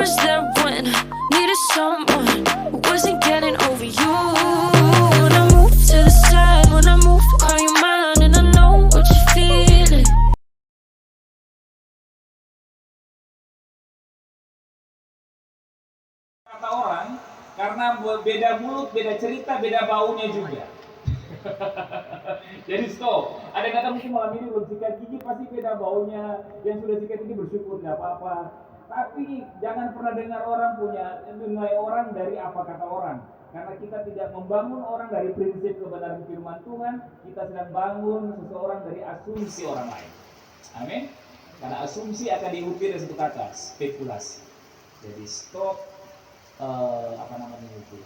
was there when I needed someone who wasn't getting over you. When I move to the side, when I move, call you mine, and I know what you're feeling. Kata orang, karena beda mulut, beda cerita, beda baunya juga. Jadi stop. Ada yang kata mungkin malam ini belum sikat gigi, pasti beda baunya. Yang sudah sikat gigi bersyukur nggak apa-apa. Tapi jangan pernah dengar orang menilai orang dari apa kata orang. Karena kita tidak membangun orang dari prinsip kebenaran firman Tuhan, kita sedang bangun seseorang dari asumsi orang lain. Amin. Karena asumsi akan diikuti dari satu kata, spekulasi. Jadi stop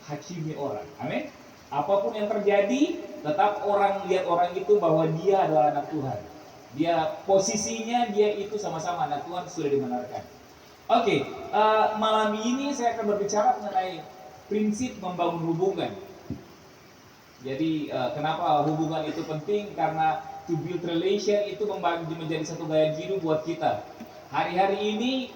hakimi orang. Amin. Apapun yang terjadi, tetap orang lihat orang itu bahwa dia adalah anak Tuhan. Dia posisinya dia itu sama-sama anak Tuhan, sudah dibenarkan. Oke, malam ini saya akan berbicara mengenai prinsip membangun hubungan. Jadi kenapa hubungan itu penting? Karena to build relation itu menjadi satu gaya hidup buat kita. Hari-hari ini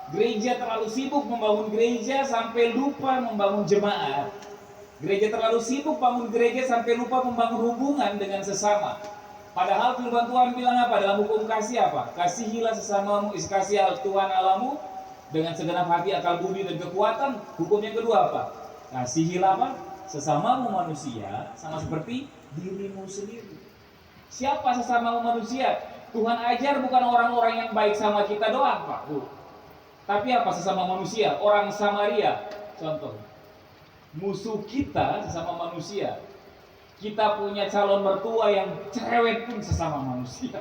gereja terlalu sibuk membangun gereja sampai lupa membangun jemaat. Gereja terlalu sibuk bangun gereja sampai lupa membangun hubungan dengan sesama. Padahal firman Tuhan bilang apa? Dalam hukum kasih apa? Kasihilah sesamamu, kasih Tuhan Allahmu dengan segenap hati, akal budi dan kekuatan. Hukum yang kedua apa? Kasihilah apa? Sesamamu manusia sama seperti dirimu sendiri. Siapa sesamamu manusia? Tuhan ajar bukan orang-orang yang baik sama kita doang, Pak. Tapi apa sesama manusia? Orang Samaria, contoh. Musuh kita sesama manusia. Kita punya calon mertua yang cerewet pun sesama manusia.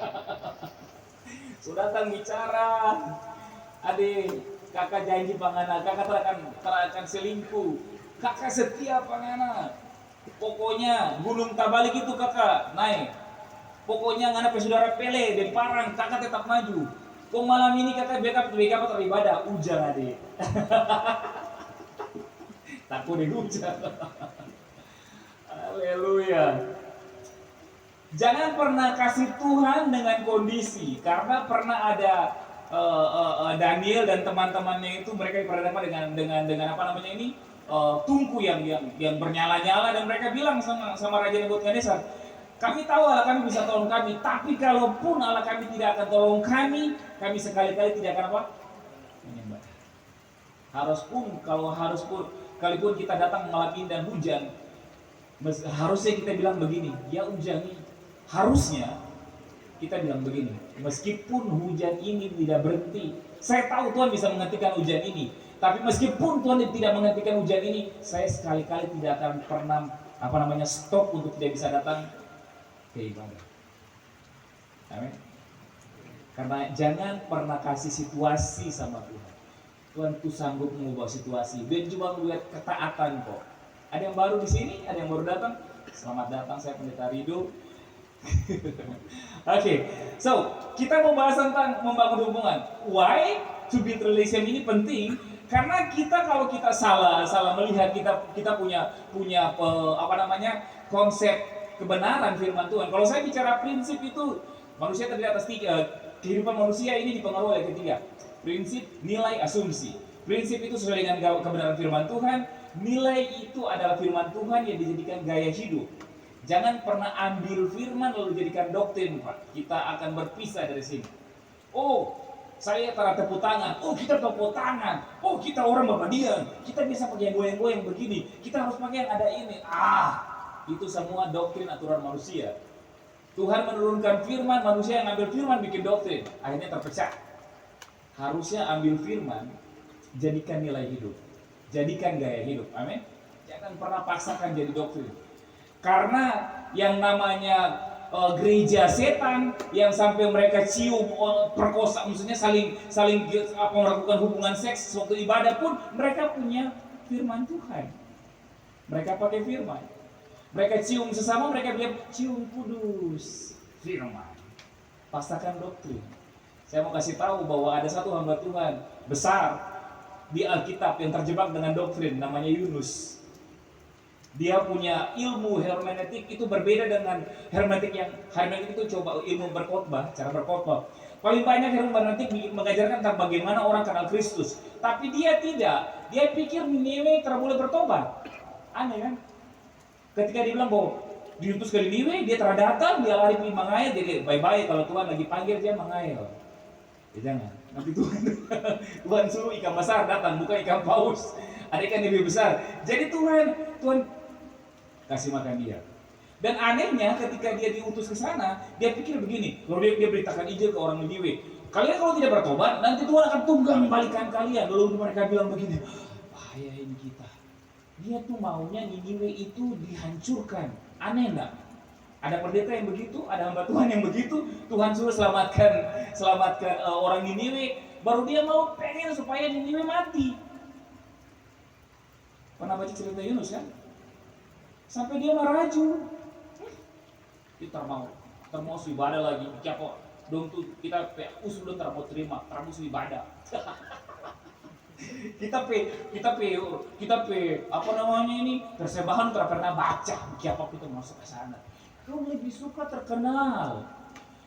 Sudah datang bicara, adik, kakak janji pangana, kakak terakan selingkuh, kakak setia pangana. Pokoknya gunung tabalik itu kakak naik. Pokoknya ngana saudara Pele dan Parang, kakak tetap maju. Kok malam ini kakak backup teribadah, ujang adik. Takut dihujat. Haleluya. Jangan pernah kasih Tuhan dengan kondisi, karena pernah ada Daniel dan teman-temannya itu mereka diperhadapkan dengan apa namanya ini tungku yang bernyala-nyala, dan mereka bilang sama Raja Nebukadnezar, kami tahu Allah kami bisa tolong kami, tapi kalaupun Allah kami tidak akan tolong kami sekali-kali tidak akan apa? Menyembah. Kalaupun kita datang malam ini dan hujan, harusnya kita bilang begini, ya hujan ini. Harusnya kita bilang begini, meskipun hujan ini tidak berhenti, saya tahu Tuhan bisa menghentikan hujan ini. Tapi meskipun Tuhan tidak menghentikan hujan ini, saya sekali-kali tidak akan pernah stop untuk tidak bisa datang ke ibadah. Amin. Karena jangan pernah kasih situasi sama Tuhan. Tuhan tuh sanggup mengubah situasi. Dia cuma melihat ketaatan kok. Ada yang baru di sini, ada yang baru datang. Selamat datang, saya Pendeta Rido. Oke, so kita mau bahas tentang membangun hubungan. Why to build relation ini penting? Karena kalau kita salah melihat, kita punya konsep kebenaran firman Tuhan. Kalau saya bicara prinsip itu, manusia terdiri atas tiga. Kehidupan manusia ini dipengaruhi oleh ketiga. Prinsip, nilai, asumsi. Prinsip itu sesuai dengan kebenaran firman Tuhan. Nilai itu adalah firman Tuhan yang dijadikan gaya hidup. Jangan pernah ambil firman lalu jadikan doktrin, Pak. Kita akan berpisah dari sini. Oh, saya tepuk tangan. Oh, kita tepuk tangan. Oh, kita orang Muhammadiyah. Kita bisa pakai yang goyang-goyang begini. Kita harus pakai yang ada ini. Itu semua doktrin aturan manusia. Tuhan menurunkan firman, manusia yang ambil firman bikin doktrin. Akhirnya terpecah. Harusnya ambil firman, jadikan nilai hidup, jadikan gaya hidup. Amin. Jangan pernah paksakan jadi doktrin. Karena yang namanya gereja setan yang sampai mereka cium perkosa, maksudnya saling melakukan hubungan seks waktu ibadah pun mereka punya firman Tuhan. Mereka pakai firman. Mereka cium sesama, mereka bilang cium kudus firman. Paksakan doktrin. Saya mau kasih tahu bahwa ada satu hamba Tuhan besar di Alkitab yang terjebak dengan doktrin, namanya Yunus. Dia punya ilmu hermeneutik itu berbeda dengan hermeneutik itu coba ilmu berkhotbah, cara berkhotbah. Paling banyak Firman nanti mengajarkan tentang bagaimana orang kenal Kristus. Tapi dia tidak. Dia pikir Niniwe tidak boleh bertobat. Aneh kan? Ketika dia bilang bahwa diutus ke Niniwe, dia terdatang, dia lari pergi mengayal, jadi bye-bye kalau Tuhan lagi panggil dia mengayal. Ya jangan. Nanti Tuhan suruh ikan besar datang, bukan ikan paus. Ada ikan lebih besar. Jadi Tuhan kasih makan dia. Dan anehnya ketika dia diutus ke sana, dia pikir begini. Lalu dia beritakan Injil ke orang Niniwe. Kalian kalau tidak bertobat, nanti Tuhan akan tunggang balikan kalian. Lalu mereka bilang begini, bahaya ini kita. Dia tuh maunya Niniwe itu dihancurkan. Aneh enggak? Ada pendeta yang begitu, ada hamba Tuhan yang begitu. Tuhan suruh selamatkan orang Niniwe, baru dia mau pengen supaya Niniwe mati. Pernah baca cerita Yunus kan? Sampai dia meraju. Kita mau ibadah lagi. Siapa? Dong tuh kita usul dong termau terima, termus ibadah. kita apa namanya ini persembahan tidak pernah baca. Siapa kita masuk ke sana? Dong lebih suka terkenal.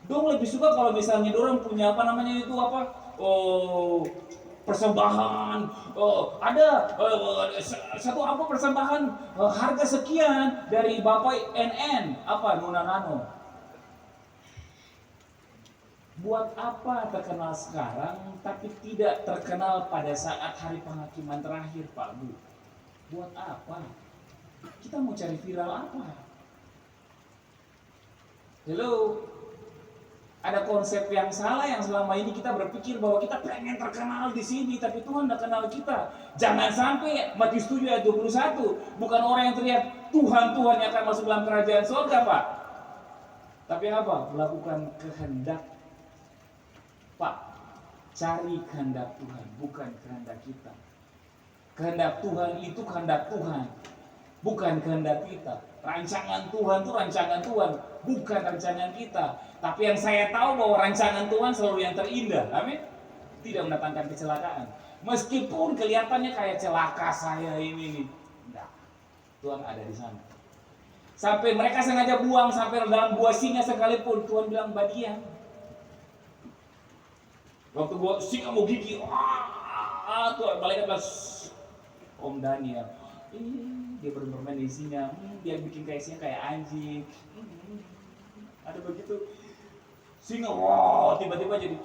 Dong lebih suka kalau misalnya dorang punya apa namanya itu apa? Persembahan, ada satu apa persembahan harga sekian dari Bapak NN apa Nuna Nano. Buat apa terkenal sekarang tapi tidak terkenal pada saat hari penghakiman terakhir, Pak Bu? Buat apa? Kita mau cari viral apa? Hello? Ada konsep yang salah yang selama ini kita berpikir bahwa kita pengen terkenal di sini, tapi Tuhan tidak kenal kita. Jangan sampai Matius 7 ayat 21, bukan orang yang teriak Tuhan yang akan masuk dalam kerajaan surga, Pak. Tapi apa? Melakukan kehendak Pak. Cari kehendak Tuhan, bukan kehendak kita. Kehendak Tuhan itu kehendak Tuhan, bukan kehendak kita. Rancangan Tuhan itu rancangan Tuhan, bukan rancangan kita. Tapi yang saya tahu bahwa rancangan Tuhan selalu yang terindah, amin. Tidak mendatangkan kecelakaan. Meskipun kelihatannya kayak celaka saya ini, enggak. Tuhan ada di sana. Sampai mereka sengaja buang sampai dalam buah singa sekalipun, Tuhan bilang badian. Waktu buah singa mau gigi, Tuhan malaikat bilang, Om Daniel, dia bermain di singa, dia bikin kayak singa kayak anjing, ada begitu. Singa, tiba-tiba jadi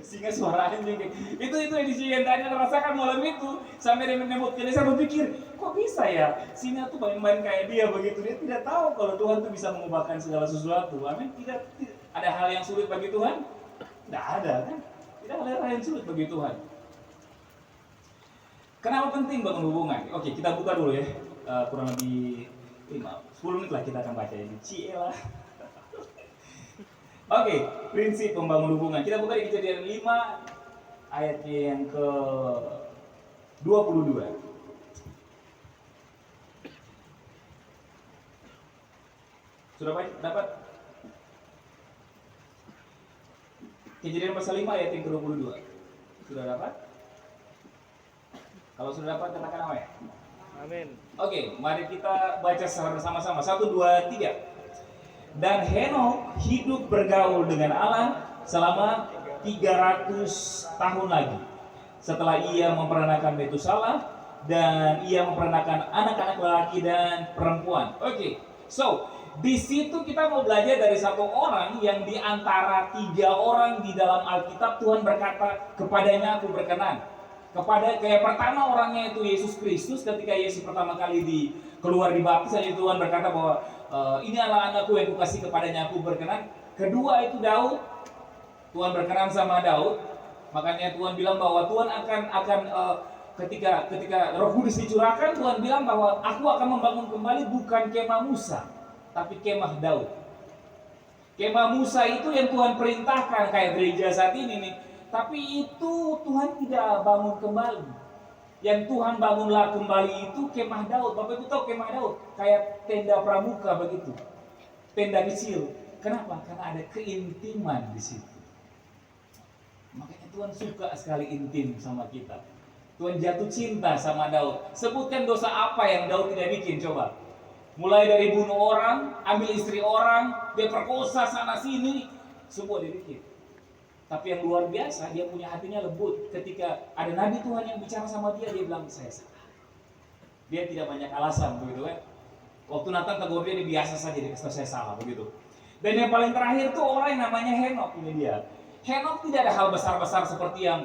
singa suara anjing. Itu edisi yang Daniel rasakan malam itu. Sampai dia menyebut, jadi saya berpikir, kok bisa ya singa tuh main-main kayak dia begitu. Dia tidak tahu kalau Tuhan tuh bisa mengubahkan segala sesuatu. Amin. Tidak ada hal yang sulit bagi Tuhan? Tidak ada kan? Tidak ada hal yang sulit bagi Tuhan. Kenapa penting bangun hubungan? Oke, kita buka dulu ya. Kurang lebih 10 menit lah kita akan baca ini. Cielah. Oke, prinsip membangun hubungan. Kita buka di Kejadian 5 ayatnya yang ke 22. Sudah dapat? Kejadian pasal 5 ayat yang ke 22. Sudah dapat? Kalau sudah dapat katakan amin. Amin. Oke, mari kita baca sama-sama. 1, 2, 3. Dan Henokh hidup bergaul dengan Allah selama 300 tahun lagi. Setelah ia memperanakan Metusalah dan ia memperanakan anak-anak lelaki dan perempuan. Oke, so di situ kita mau belajar dari satu orang yang di antara 3 orang di dalam Alkitab Tuhan berkata kepadanya aku berkenan. Kayak pertama orangnya itu Yesus Kristus. Ketika Yesus pertama kali keluar dibaptis, Tuhan berkata bahwa ini adalah anakku yang kukasih kepadanya aku berkenan. Kedua itu Daud, Tuhan berkenan sama Daud. Makanya Tuhan bilang bahwa Tuhan akan ketika Roh Kudus dicurahkan, Tuhan bilang bahwa aku akan membangun kembali bukan kemah Musa, tapi kemah Daud. Kemah Musa itu yang Tuhan perintahkan kayak gereja saat ini nih. Tapi itu Tuhan tidak bangun kembali. Yang Tuhan bangunlah kembali itu kemah Daud. Bapak Ibu tahu kemah Daud? Kayak tenda pramuka begitu. Tenda kecil. Kenapa? Karena ada keintiman di situ. Makanya Tuhan suka sekali intim sama kita. Tuhan jatuh cinta sama Daud. Sebutkan dosa apa yang Daud tidak bikin, coba. Mulai dari bunuh orang, ambil istri orang, dia perkosa sana sini, semua dia bikin. Tapi yang luar biasa, dia punya hatinya lembut. Ketika ada nabi Tuhan yang bicara sama dia bilang, saya salah. Dia tidak banyak alasan, begitu kan. Waktu Nathan tegur dia biasa saja, dia kata saya salah, begitu. Dan yang paling terakhir tuh orang yang namanya Henok, ini dia. Henok tidak ada hal besar-besar seperti yang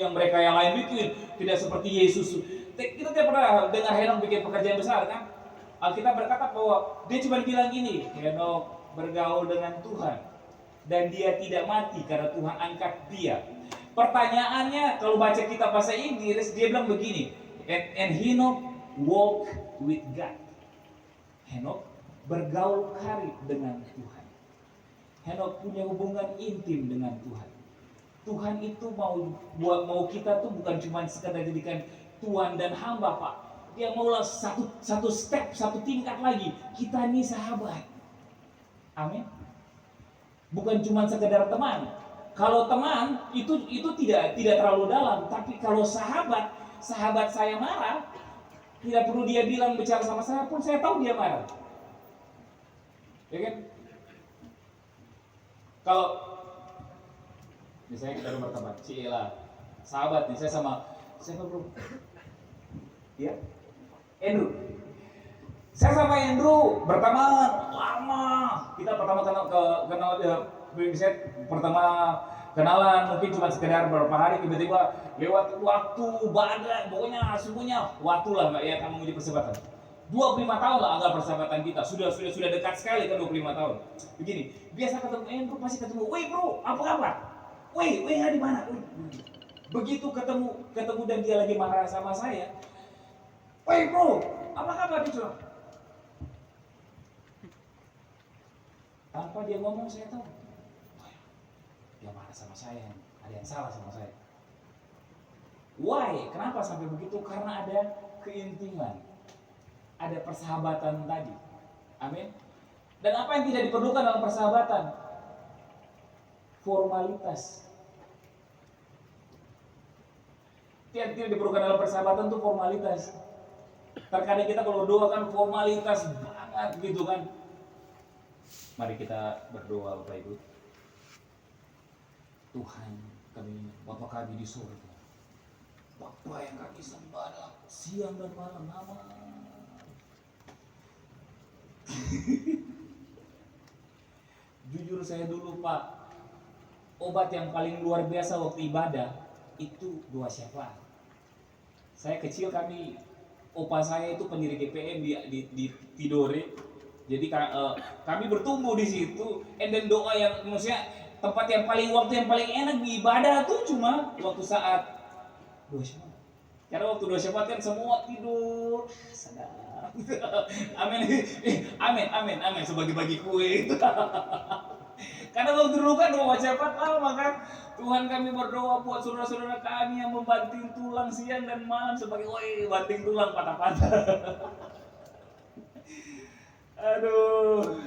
mereka yang lain bikin, tidak seperti Yesus. Kita tidak pernah dengar Henok bikin pekerjaan besar, kan? Alkitab berkata bahwa dia cuma bilang gini, Henok bergaul dengan Tuhan. Dan dia tidak mati karena Tuhan angkat dia. Pertanyaannya kalau baca kitab bahasa Inggris dia bilang begini, and Henok walk with God. Henok bergaul karib dengan Tuhan. Henok punya hubungan intim dengan Tuhan. Tuhan itu mau kita tuh bukan cuma sekadar jadikan tuan dan hamba, Pak. Dia maulah satu step, satu tingkat lagi. Kita nih sahabat. Amin. Bukan cuma sekedar teman. Kalau teman itu tidak terlalu dalam, tapi kalau sahabat saya marah, tidak perlu dia bilang bicara sama saya pun saya tahu dia marah. Ya kan? Kalau misalnya kita berteman, Cila, sahabat nih, saya sama siapa bro? Ya, Andrew. Saya sama Andrew berteman lama. Kita pertama kenal pertama kenalan mungkin cuma sekedar beberapa hari, tiba-tiba lewat waktu badai, pokoknya semuanya waktu lah Mbak ya, kamu menjadi persahabatan. 25 tahun lah anggap persahabatan kita. Sudah dekat sekali kan 25 tahun. Begini, biasa ketemu Andrew pasti ketemu, "Woi bro, apa kabar? Woi, di mana?" Begitu ketemu dan dia lagi marah sama saya. "Woi bro, apa kabar?" Dia tanpa dia ngomong saya tahu dia marah sama saya, ada yang salah sama saya. Why? Kenapa sampai begitu? Karena ada keintiman, ada persahabatan tadi. Amin. Dan apa yang tidak diperlukan dalam persahabatan? Formalitas. Yang tidak diperlukan dalam persahabatan itu formalitas. Terkadang kita kalau doa kan formalitas banget gitu kan. Mari kita berdoa Bapak Ibu. Tuhan kami, Bapa kami di surga, Bapa yang kami sembah siang dan malam, Jujur saya dulu Pak, obat yang paling luar biasa waktu ibadah itu doa syafaat. Saya kecil opa saya itu pendiri GPM di Tidore. Jadi kami bertumbuh di situ, and then doa yang maksudnya tempat yang waktu yang paling enak di ibadah tuh cuma waktu saat doa syafaat. Karena waktu doa syafaat kan semua tidur, sadar. Amin. Sebagi-bagi kue. Karena waktu dulu kan doa syafaat lama kan. Tuhan kami berdoa buat saudara-saudara kami yang membanting tulang siang dan malam sebagai banting tulang patah-patah. Aduh.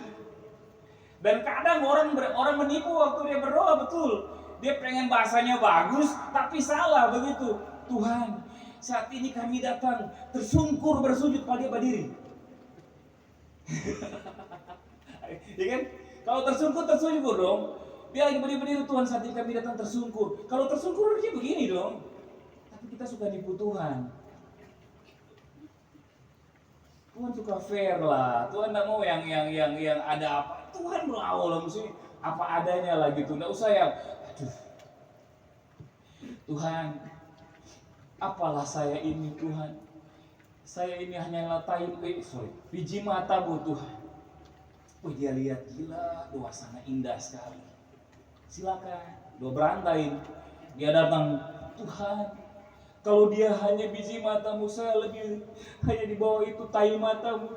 Dan kadang orang menipu waktu dia berdoa, betul. Dia pengen bahasanya bagus, tapi salah begitu. Tuhan, saat ini kami datang tersungkur bersujud pada dia berdiri. Ya kan? Kalau tersungkur dong. Dia lagi berdiri, Tuhan saat ini kami datang tersungkur. Kalau tersungkur dia begini dong. Tapi kita suka nipu Tuhan. Tuhan suka fair lah. Tuhan tidak mau yang ada apa. Tuhan mau lah mesti apa adanya lah gitu. Nggak usah yang Tuhan, apalah saya ini Tuhan. Saya ini hanyalah biji matamu Tuhan. Dia lihat gila, doa sana indah sekali. Silakan, doa berantai. Dia datang, Tuhan. Kalau dia hanya biji matamu, saya lebih hanya di bawah itu tai matamu.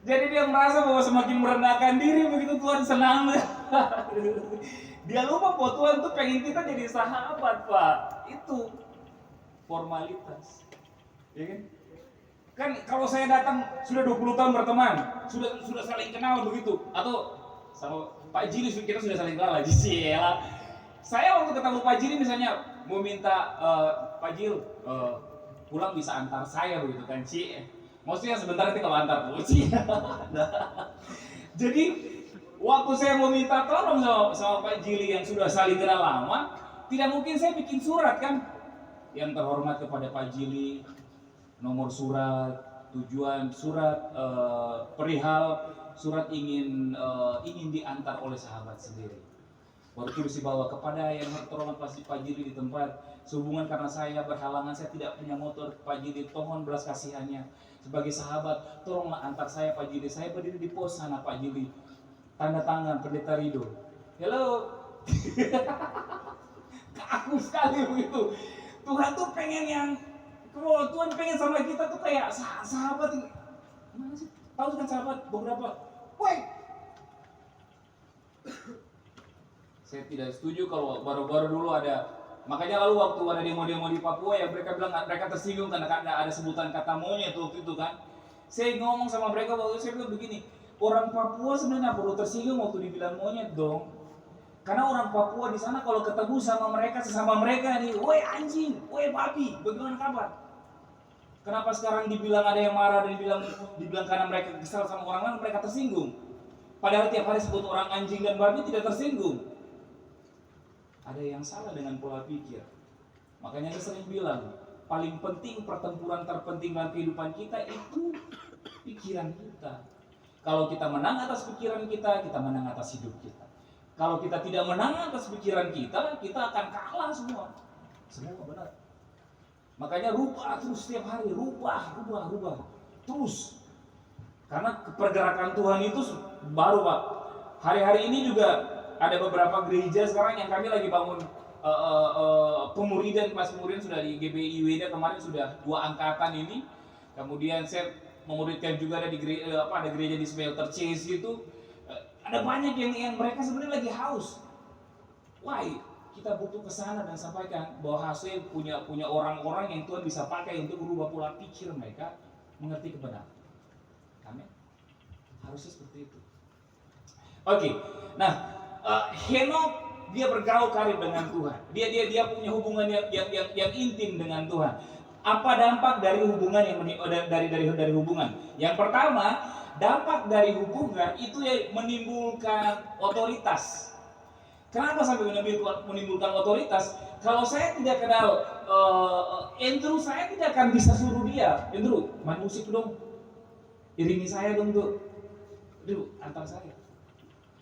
Jadi dia merasa bahwa semakin merendahkan diri begitu Tuhan senang. Dia lupa bahwa Tuhan tuh pengen kita jadi sahabat Pak. Itu formalitas, ya kan? Kan kalau saya datang sudah 20 tahun berteman, sudah saling kenal begitu, atau sama Pak Jili kita sudah saling kenal lagi sih ya. Saya waktu ketemu Pak Jili misalnya mau minta Pak Jil pulang bisa antar saya begitu kan Ci. Maksudnya sebentar nanti kalau antar polisi. Jadi waktu saya mau minta tolong sama Pak Jili yang sudah saling kenal lama, tidak mungkin saya bikin surat kan. Yang terhormat kepada Pak Jili, nomor surat, tujuan surat, perihal surat ingin diantar oleh sahabat sendiri. Baru tulis di bawah, kepada yang terhormat Pak Jili di tempat sehubungan karena saya berhalangan, saya tidak punya motor, Pak Jili mohon belas kasihannya sebagai sahabat, tolonglah antar saya Pak Jili, saya berdiri di pos sana Pak Jili, tanda tangan Pendeta Rido. Halo. Kaku sekali begitu. Tuhan tuh pengen yang, kalau Tuhan pengen sama kita tuh kayak sahabat. Mana sih? Tahu kan sahabat beberapa? Woi. Saya tidak setuju kalau baru-baru dulu ada, makanya lalu waktu ada demo-demo di Papua ya mereka bilang mereka tersinggung karena ada sebutan kata monyet waktu itu kan. Saya ngomong sama mereka waktu itu, saya bilang begini, orang Papua sebenarnya perlu tersinggung waktu dibilang monyet dong. Karena orang Papua di sana kalau ketemu sama mereka, sesama mereka nih, woi anjing, woi babi, bagaimana kabar? Kenapa sekarang dibilang ada yang marah dan dibilang karena mereka kesal sama orang lain, mereka tersinggung? Padahal tiap hari sebut orang anjing dan babi tidak tersinggung. Ada yang salah dengan pola pikir. Makanya saya sering bilang, paling penting pertempuran terpenting dalam kehidupan kita itu pikiran kita. Kalau kita menang atas pikiran kita menang atas hidup kita. Kalau kita tidak menang atas pikiran kita akan kalah semua. Semua benar. Makanya rubah terus setiap hari, rubah terus. Karena pergerakan Tuhan itu baru Pak. Hari-hari ini juga ada beberapa gereja sekarang yang kami lagi bangun pemuridan, kelas pemuridan sudah di GBI Weda kemarin sudah 2 angkatan ini. Kemudian saya memuridkan juga ada ada gereja di Smelter Chase gitu. Ada banyak yang mereka sebenarnya lagi haus. Why? Kita butuh kesana dan sampaikan bahwa hasil punya orang-orang yang Tuhan bisa pakai untuk merubah pola pikir mereka, mengerti kebenaran. Amin. Harusnya seperti itu. Oke. Nah, Henok dia bergaul karib dengan Tuhan. Dia punya hubungan yang intim dengan Tuhan. Apa dampak dari hubungan dari hubungan? Yang pertama, dampak dari hubungan itu menimbulkan otoritas. Kenapa sampai menimbulkan otoritas? Kalau saya tidak kenal Andrew, saya tidak akan bisa suruh dia, Andrew, main musik dong, iringi saya dong tuh, Andrew, antar saya.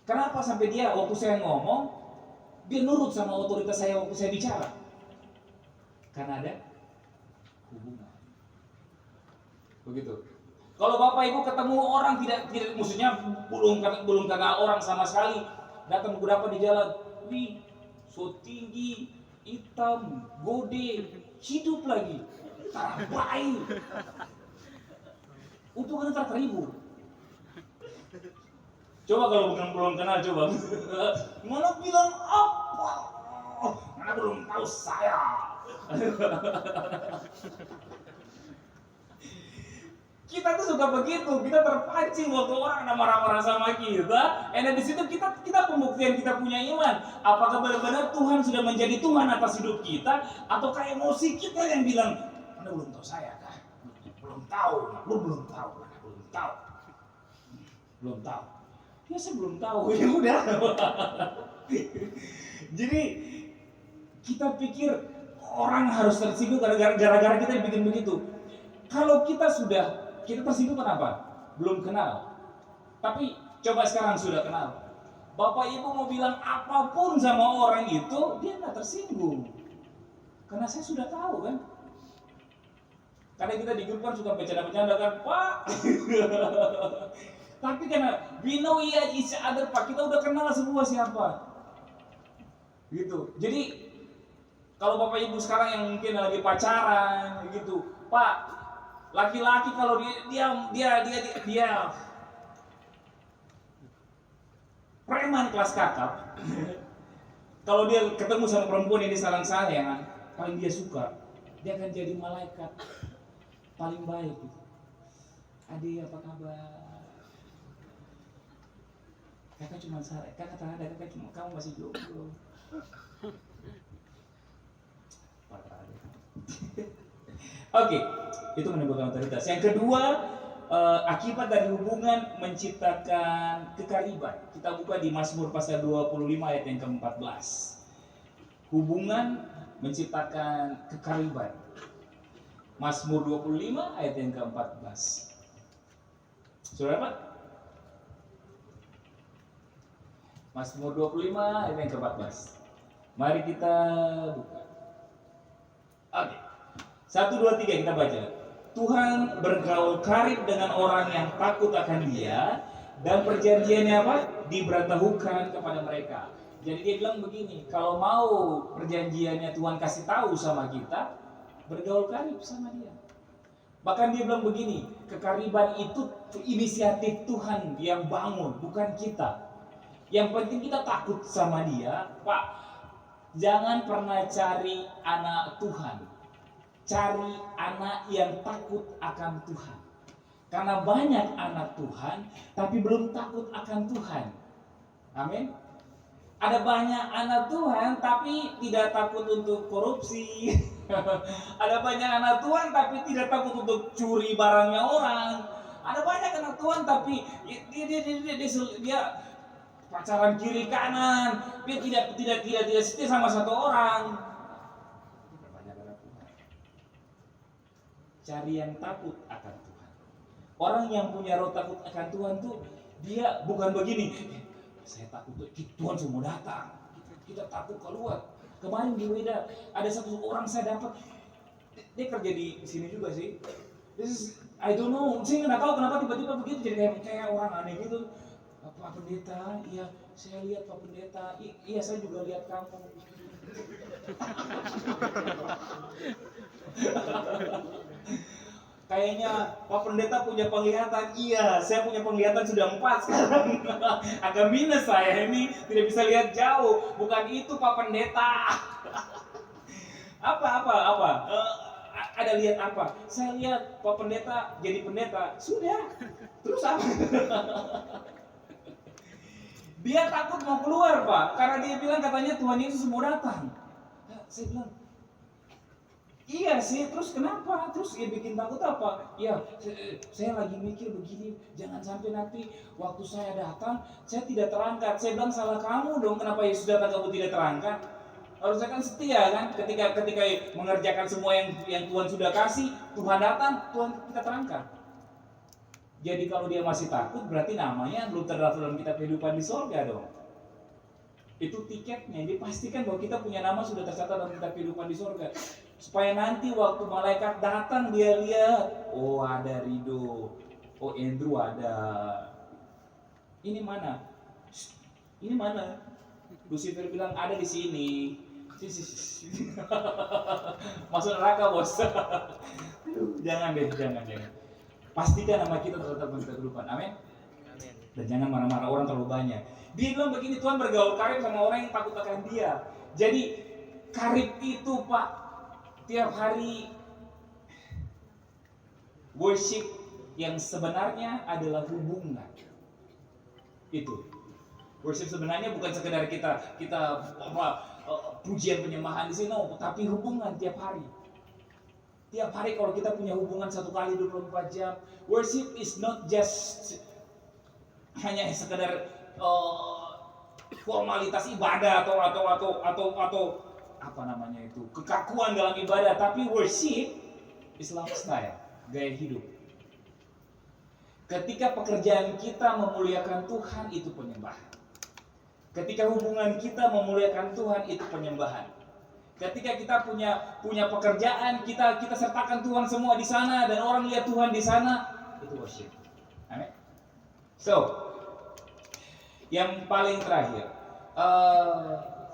Kenapa sampai dia waktu saya ngomong, dia nurut sama otoritas saya waktu saya bicara? Karena ada hubungan. Begitu. Kalau Bapak Ibu ketemu orang tidak maksudnya belum kenal orang sama sekali, datang beberapa di jalan, wih, so tinggi, hitam, gede, hidup lagi, baik. Untuk kan terhibur. Coba kalau belum kenal, coba. Mana bilang apa? Mana belum tahu saya. Kita tuh suka begitu, kita terpancing waktu orang ada marah-marah sama kita. Dan di situ kita pembuktian kita punya iman. Apakah benar-benar Tuhan sudah menjadi Tuhan atas hidup kita, ataukah emosi kita yang bilang, Anda belum tahu saya kah? Belum tahu. Ya saya belum tahu. Ya udah. Jadi kita pikir orang harus tersinggung gara-gara kita bikin begitu. Kalau kita tersinggung kenapa? Belum kenal. Tapi coba sekarang sudah kenal. Bapak Ibu mau bilang apapun sama orang itu, dia nggak tersinggung. Karena saya sudah tahu kan. Karena kita di grup kan suka bercanda-bercanda kan, Pak. Tapi karena we know each other, Pak, kita udah kenal semua siapa. Gitu. Jadi kalau Bapak Ibu sekarang yang mungkin lagi pacaran gitu, Pak, laki-laki kalau dia preman kelas kakap. Kalau dia ketemu sama perempuan ini sayang, paling dia suka, dia akan jadi malaikat paling baik gitu. Adik apa kabar? Kakak cuma kakak tak ada, kakak cuma kamu masih jomblo. Oke, itu menimbulkan otoritas. Yang kedua, akibat dari hubungan menciptakan kekariban. Kita buka di Mazmur pasal 25 ayat yang ke-14. Hubungan menciptakan kekariban. Mazmur 25 ayat yang ke-14. Sudah dapat? Mazmur 25 ayat yang ke-14. Mari kita buka. Oke. 1, 2, 3 kita baca. Tuhan bergaul karib dengan orang yang takut akan Dia, dan perjanjiannya apa? Diberitahukan kepada mereka. Jadi dia bilang begini, kalau mau perjanjiannya Tuhan kasih tahu sama kita, bergaul karib sama Dia. Bahkan dia bilang begini, kekariban itu inisiatif Tuhan yang bangun, bukan kita. Yang penting kita takut sama Dia. Pak, jangan pernah cari anak Tuhan. Cari anak yang takut akan Tuhan. Karena banyak anak Tuhan tapi belum takut akan Tuhan. Amin. Ada banyak anak Tuhan tapi tidak takut untuk korupsi. Ada banyak anak Tuhan tapi tidak takut untuk curi barangnya orang. Ada banyak anak Tuhan tapi dia pacaran kiri kanan. Dia tidak setia sama satu orang. Cari yang takut akan Tuhan. Orang yang punya roh takut akan Tuhan tuh dia bukan begini. Saya takut Tuhan semua datang. Kita takut keluar. Kemarin di Weda ada satu orang saya dapat, dia kerja di sini juga sih. I don't know. Saya nggak tahu kenapa tiba-tiba begitu jadi kayak orang aneh gitu. Pak Pendeta, iya saya lihat Pak Pendeta. Iya saya juga lihat kamu. Kayaknya Pak Pendeta punya penglihatan. Iya, saya punya penglihatan sudah 4 sekarang. Agak minus saya ini, tidak bisa lihat jauh. Bukan itu Pak Pendeta. Apa? Ada lihat apa? Saya lihat Pak Pendeta jadi pendeta. Sudah. Terus apa? Dia takut mau keluar, Pak, karena dia bilang katanya Tuhan Yesus mau datang. Saya bilang, iya sih, terus kenapa? Terus dia bikin takut apa? Ya, saya lagi mikir begini, jangan sampai nanti waktu saya datang, saya tidak terangkat. Saya bilang salah kamu dong, kenapa Yesus datang kamu tidak terangkat? Harusnya kan setia kan, ketika mengerjakan semua yang Tuhan sudah kasih, Tuhan datang, Tuhan kita terangkat. Jadi kalau dia masih takut, berarti namanya belum terdaftar dalam kitab kehidupan di sorga dong. Itu tiketnya, jadi pastikan bahwa kita punya nama sudah tercatat dalam kitab kehidupan di sorga. Supaya nanti waktu malaikat datang dia lihat, oh ada Rido, oh Andrew ada. Ini mana? Ini mana? Lucifer bilang ada di sini. Masuk neraka bos. Jangan. Pastikan nama kita tercatat dalam kitab kehidupan. Amin. Dan jangan marah-marah orang terlalu banyak. Dia bilang begini, Tuhan bergaul karib sama orang yang takut akan Dia. Jadi karib itu Pak, tiap hari worship yang sebenarnya adalah hubungan. Itu worship sebenarnya bukan sekedar kita pujian penyembahan di sini, tapi hubungan tiap hari. Tiap hari kalau kita punya hubungan 1 kali 24 jam, worship is not just hanya sekedar formalitas ibadah atau apa namanya itu, kekakuan dalam ibadah, tapi worship is lifestyle, gaya hidup. Ketika pekerjaan kita memuliakan Tuhan, itu penyembahan. Ketika hubungan kita memuliakan Tuhan, itu penyembahan. Ketika kita punya pekerjaan, kita sertakan Tuhan semua di sana dan orang lihat Tuhan di sana, itu worship. Amin. So, yang paling terakhir,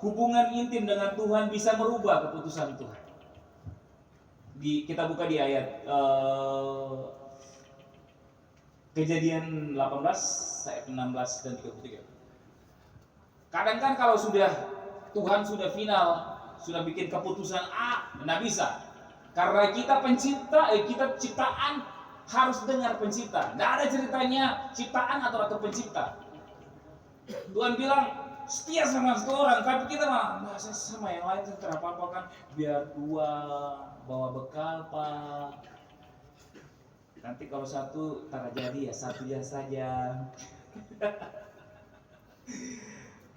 hubungan intim dengan Tuhan bisa merubah keputusan Tuhan. Kita buka di ayat Kejadian 18 ayat 16 dan 33. Kadang kan kalau Tuhan sudah final, sudah bikin keputusan A, nggak bisa. Karena kita kita ciptaan harus dengar pencipta. Nggak ada ceritanya ciptaan atau pencipta. Tuhan bilang setia sama satu orang, tapi kita malah saya sama yang lain tidak apa-apa kan, biar dua bawa bekal Pak. Nanti kalau satu tak jadi ya satu saja.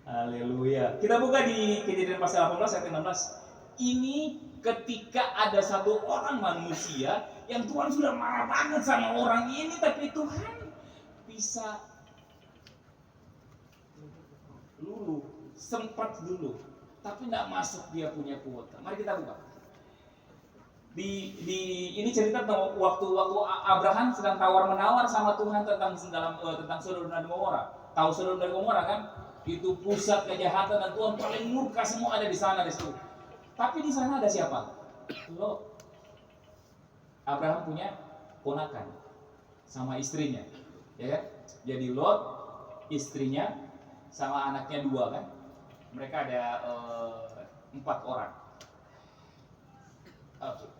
Haleluya. Kita buka di Kejadian pasal 18 ayat 16. Ini ketika ada satu orang manusia yang Tuhan sudah marah banget sama orang ini, tapi Tuhan bisa sempat dulu, tapi tidak masuk dia punya kuota. Mari kita buka. Ini cerita waktu Abraham sedang tawar-menawar sama Tuhan tentang Sodom dan Gomora. Tahu Sodom dan Gomora kan? Itu pusat kejahatan dan Tuhan paling murka, semua ada di sana di situ. Tapi di sana ada siapa? Lot. Abraham punya ponakan sama istrinya, ya kan? Jadi Lot, istrinya sama anaknya 2 kan? Mereka ada 4 orang. Oke.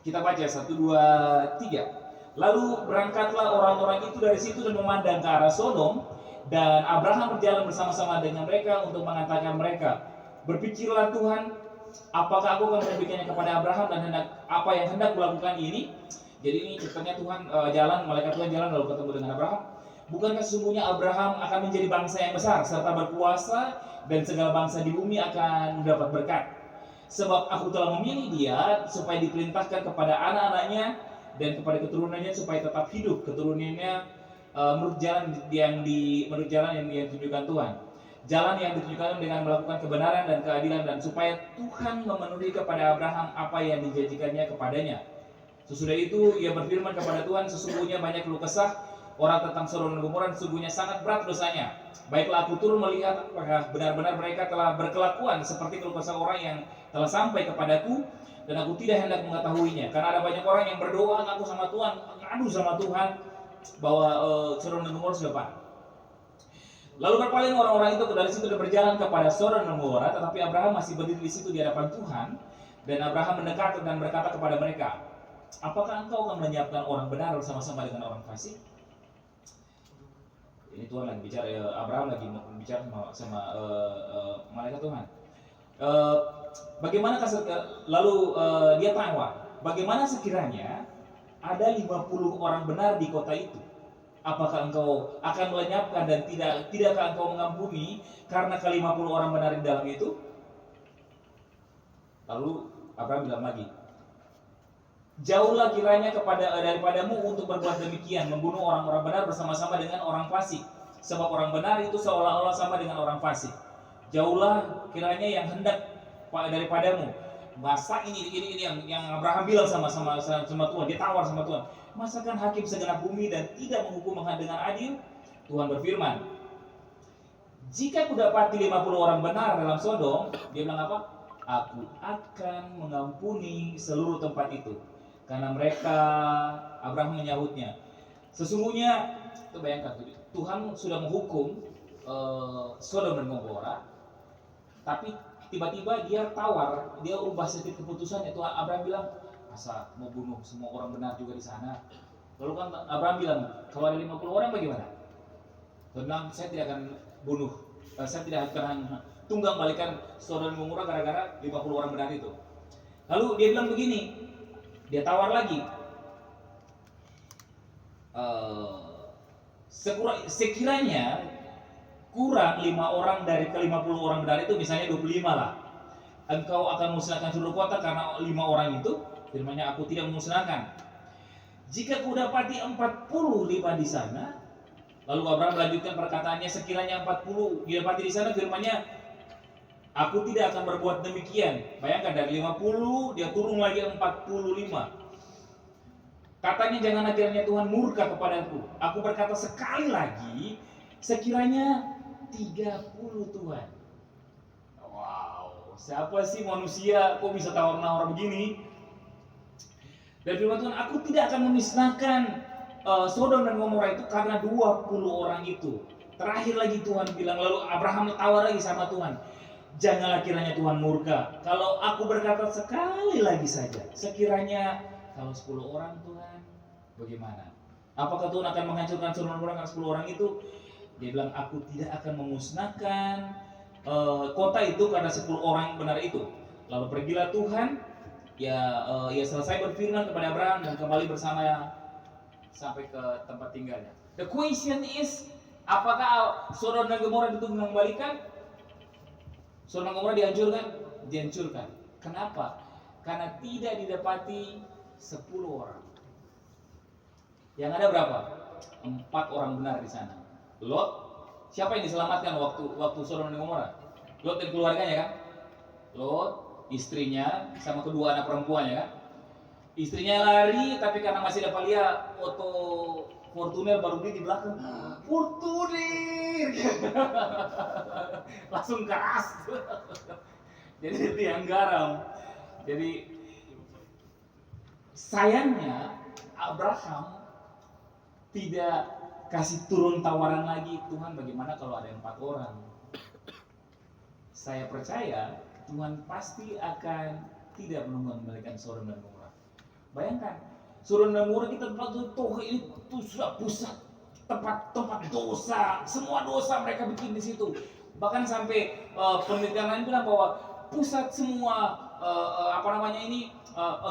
Kita baca 1, 2, 3. Lalu berangkatlah orang-orang itu dari situ dan memandang ke arah Sodom. Dan Abraham berjalan bersama-sama dengan mereka untuk mengantarkan mereka. Berpikirlah Tuhan, apakah aku akan memberikannya kepada Abraham dan apa yang hendak kulakukan ini? Jadi ini ceritanya Tuhan malaikat Tuhan jalan lalu ketemu dengan Abraham. Bukankah sesungguhnya Abraham akan menjadi bangsa yang besar serta berkuasa dan segala bangsa di bumi akan mendapat berkat. Sebab aku telah memilih dia supaya diperintahkan kepada anak-anaknya dan kepada keturunannya supaya tetap hidup keturunannya menurut jalan yang ditunjukkan Tuhan. Jalan yang ditunjukkan dengan melakukan kebenaran dan keadilan, dan supaya Tuhan memenuhi kepada Abraham apa yang dijanjikannya kepadanya. Sesudah itu ia berfirman kepada Tuhan, sesungguhnya banyak keluh kesah orang tentang Sodom dan Gomora, sesungguhnya sangat berat dosanya. Baiklah aku turun melihat apakah benar-benar mereka telah berkelakuan seperti keluh kesah orang yang telah sampai kepadaku, dan aku tidak hendak mengetahuinya. Karena ada banyak orang yang berdoa ngadu sama Tuhan bahwa Sodom dan Gomora sudah parah. Lalu berpaling orang-orang itu dari situ dan berjalan kepada Sodom dan Gomora, tetapi Abraham masih berdiri di situ di hadapan Tuhan. Dan Abraham mendekat dan berkata kepada mereka, apakah engkau akan menyiapkan orang benar bersama-sama dengan orang fasik? Ini Tuhan lagi bicara, Abraham lagi bicara sama malaikat Tuhan. Lalu dia tawar, bagaimana sekiranya ada 50 orang benar di kota itu? Apakah engkau akan melenyapkan dan tidakkah engkau mengampuni karena ke-50 orang benar di dalam itu? Lalu Abraham bilang lagi, jauhlah kiranya daripadamu untuk berbuat demikian, membunuh orang-orang benar bersama-sama dengan orang fasik, sebab orang benar itu seolah-olah sama dengan orang fasik. Jauhlah kiranya yang hendak daripadamu. Masa ini yang Abraham bilang sama Tuhan, dia tawar sama Tuhan. Masakan hakim segenap bumi dan tidak menghukum dengan adil? Tuhan berfirman, jika kudapati 50 orang benar dalam Sodom, dia bilang apa? Aku akan mengampuni seluruh tempat itu. Karena mereka, Abraham menyahutnya, sesungguhnya, itu bayangkan, Tuhan sudah menghukum Sodom dan Gomora, tapi tiba-tiba dia tawar, dia ubah sedikit keputusannya. Tuhan Abraham bilang, masa mau bunuh semua orang benar juga di sana? Lalu kan Abraham bilang, kalau ada 50 orang bagaimana? Tuhan bilang, saya tidak akan bunuh, saya tidak akan tunggang balikan Sodom dan Gomora gara-gara 50 orang benar itu. Lalu dia bilang begini, dia tawar lagi, sekiranya kurang 5 orang dari ke-50 orang benar itu, misalnya 25 lah, engkau akan memusnahkan seluruh kota karena 5 orang itu. Firman-Nya, aku tidak memusnahkan. Jika kudapati 45 di sana. Lalu Abraham melanjutkan perkataannya, sekiranya 40 didapati di sana, firman-Nya, aku tidak akan berbuat demikian. Bayangkan, dari 50 dia turun lagi 45. Katanya, janganlah kiranya Tuhan murka kepadaku. Aku berkata sekali lagi, sekiranya 30 Tuhan. Wow, siapa sih manusia kok bisa tawar-menawar begini? Dan firman Tuhan, aku tidak akan memisahkan Sodom dan Gomora itu karena 20 orang itu. Terakhir lagi Tuhan bilang, lalu Abraham tawar lagi sama Tuhan, janganlah kiranya Tuhan murka. Kalau aku berkata sekali lagi saja, sekiranya kalau 10 orang Tuhan, bagaimana? Apakah Tuhan akan menghancurkan Sodom dan Gomora karena 10 orang itu? Dia bilang, aku tidak akan memusnahkan kota itu karena 10 orang yang benar itu. Lalu pergilah Tuhan, ia selesai berfirman kepada Abraham dan kembali bersama sampai ke tempat tinggalnya. The question is, apakah Sodom dan Gomora itu mengembalikan? Sodom dan Gomora dihancurkan? Dihancurkan. Kenapa? Karena tidak didapati 10 orang. Yang ada berapa? 4 orang benar di sana. Lot, siapa yang diselamatkan waktu Sodom dan Gomora? Lot dan keluarganya kan? Lot, istrinya sama kedua anak perempuannya kan? Istrinya lari, tapi karena masih dapat lihat foto Fortuner baru beli di belakang. Fortuner, langsung keras. Jadi tiang garam. Jadi sayangnya Abraham tidak kasih turun tawaran lagi. Tuhan, bagaimana kalau ada 4 orang? Saya percaya Tuhan pasti akan tidak mengembalikan Sodom dan Gomora. Bayangkan, Sodom dan Gomora kita tempat itu sudah pusat tempat dosa, semua dosa mereka bikin di situ. Bahkan sampai penelitian lain bilang bahwa pusat semua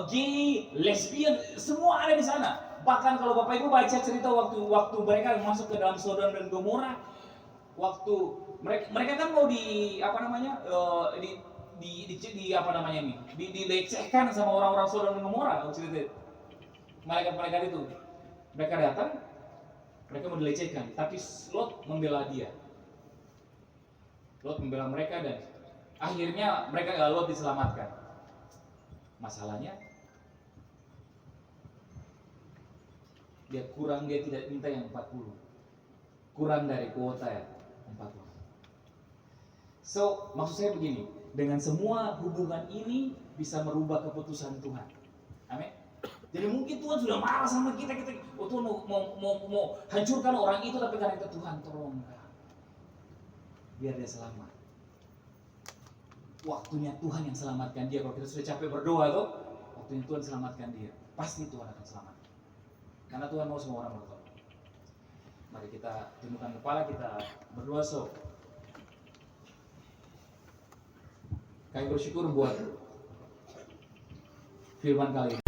gay, lesbian, semua ada di sana. Bahkan kalau Bapak Ibu baca cerita waktu mereka masuk ke dalam Sodom dan Gomora, waktu mereka kan mau dilecehkan sama orang-orang Sodom dan Gomora. Cerita malaikat-malaikat itu, mereka datang, mereka mau dilecehkan, tapi Lot membela dia. Lot membela mereka dan akhirnya Lot diselamatkan. Masalahnya dia tidak minta yang 40, kurang dari kuota ya 40. So maksud saya begini, dengan semua hubungan ini bisa merubah keputusan Tuhan. Amin. Jadi mungkin Tuhan sudah marah sama kita, Tuhan mau hancurkan orang itu, tapi karena itu Tuhan tolong biar dia selamat. Waktunya Tuhan yang selamatkan dia. Kalau kita sudah capek berdoa tuh, waktunya Tuhan selamatkan dia. Pasti Tuhan akan selamatkan. Karena Tuhan mau semua orang bertobat. Mari kita tundukkan kepala, kita berdoa. Kami bersyukur buat firman kali ini.